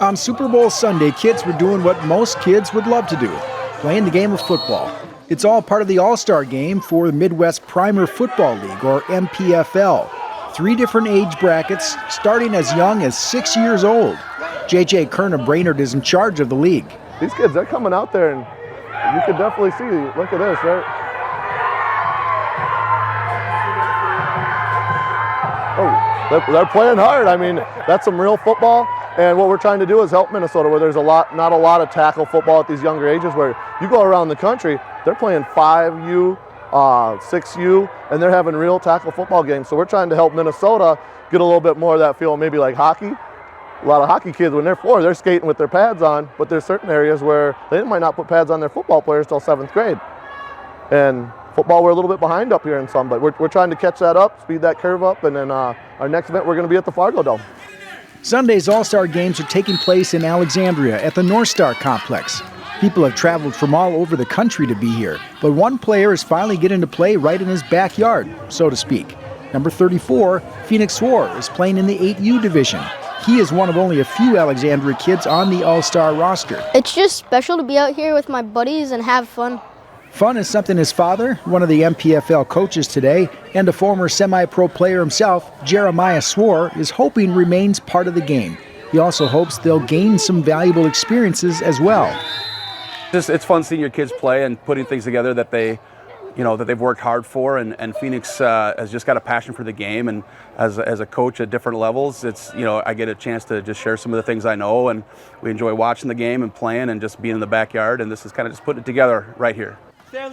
On Super Bowl Sunday, kids were doing what most kids would love to do, playing the game of football. It's all part of the All-Star game for the Midwest Primer Football League, or MPFL. 3 different age brackets, starting as young as 6 years old. J.J. Kerna Brainerd is in charge of the league. These kids, they're coming out there, and you can definitely see, look at this, right? Oh, they're playing hard. I mean, that's some real football. And what we're trying to do is help Minnesota, where there's not a lot of tackle football at these younger ages, where you go around the country, they're playing 5U, 6U, and they're having real tackle football games. So we're trying to help Minnesota get a little bit more of that feel, maybe like hockey. A lot of hockey kids, when they're 4, they're skating with their pads on, but there's certain areas where they might not put pads on their football players till 7th grade. And football, we're a little bit behind up here in some, but we're trying to catch that up, speed that curve up, and then our next event, we're going to be at the Fargo Dome. Sunday's All-Star Games are taking place in Alexandria at the NorthStar complex. People have traveled from all over the country to be here, but one player is finally getting to play right in his backyard, so to speak. Number 34, Phoenix Swore, is playing in the 8U division. He is one of only a few Alexandria kids on the All-Star roster. It's just special to be out here with my buddies and have fun. Fun is something his father, one of the MPFL coaches today, and a former semi-pro player himself, Jeremiah Swore, is hoping remains part of the game. He also hopes they'll gain some valuable experiences as well. It's fun seeing your kids play and putting things together that they've worked hard for, and Phoenix has just got a passion for the game, and as a coach at different levels, I get a chance to just share some of the things I know, and we enjoy watching the game and playing and just being in the backyard, and this is kind of just putting it together right here.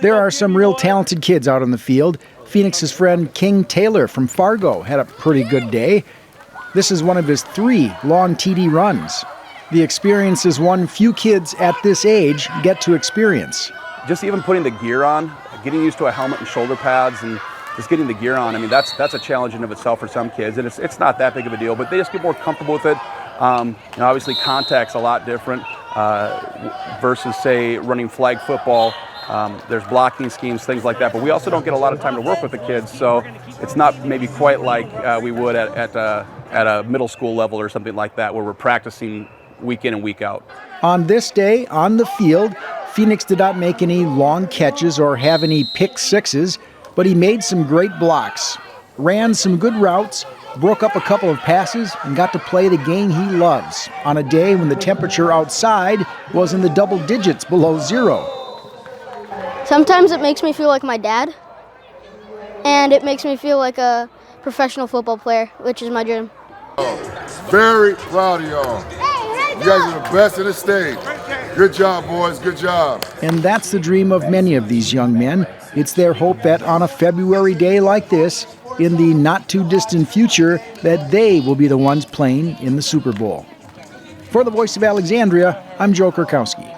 There are some real talented kids out on the field. Phoenix's friend King Taylor from Fargo had a pretty good day. This is one of his 3 long TD runs. The experience is one few kids at this age get to experience. Just even putting the gear on, getting used to a helmet and shoulder pads, and just getting the gear on. I mean, that's a challenge in of itself for some kids, and it's not that big of a deal, but they just get more comfortable with it. Obviously, contact's a lot different versus, say, running flag football. There's blocking schemes, things like that, but we also don't get a lot of time to work with the kids, so it's not maybe quite like we would at a middle school level or something like that, where we're practicing week in and week out. On this day, on the field, Phoenix did not make any long catches or have any pick sixes, but he made some great blocks, ran some good routes, broke up a couple of passes, and got to play the game he loves on a day when the temperature outside was in the double digits below 0. Sometimes it makes me feel like my dad, and it makes me feel like a professional football player, which is my dream. Very proud of y'all. You guys are the best in the state. Good job, boys. Good job. And that's the dream of many of these young men. It's their hope that on a February day like this, in the not-too-distant future, that they will be the ones playing in the Super Bowl. For the Voice of Alexandria, I'm Joe Kurkowski.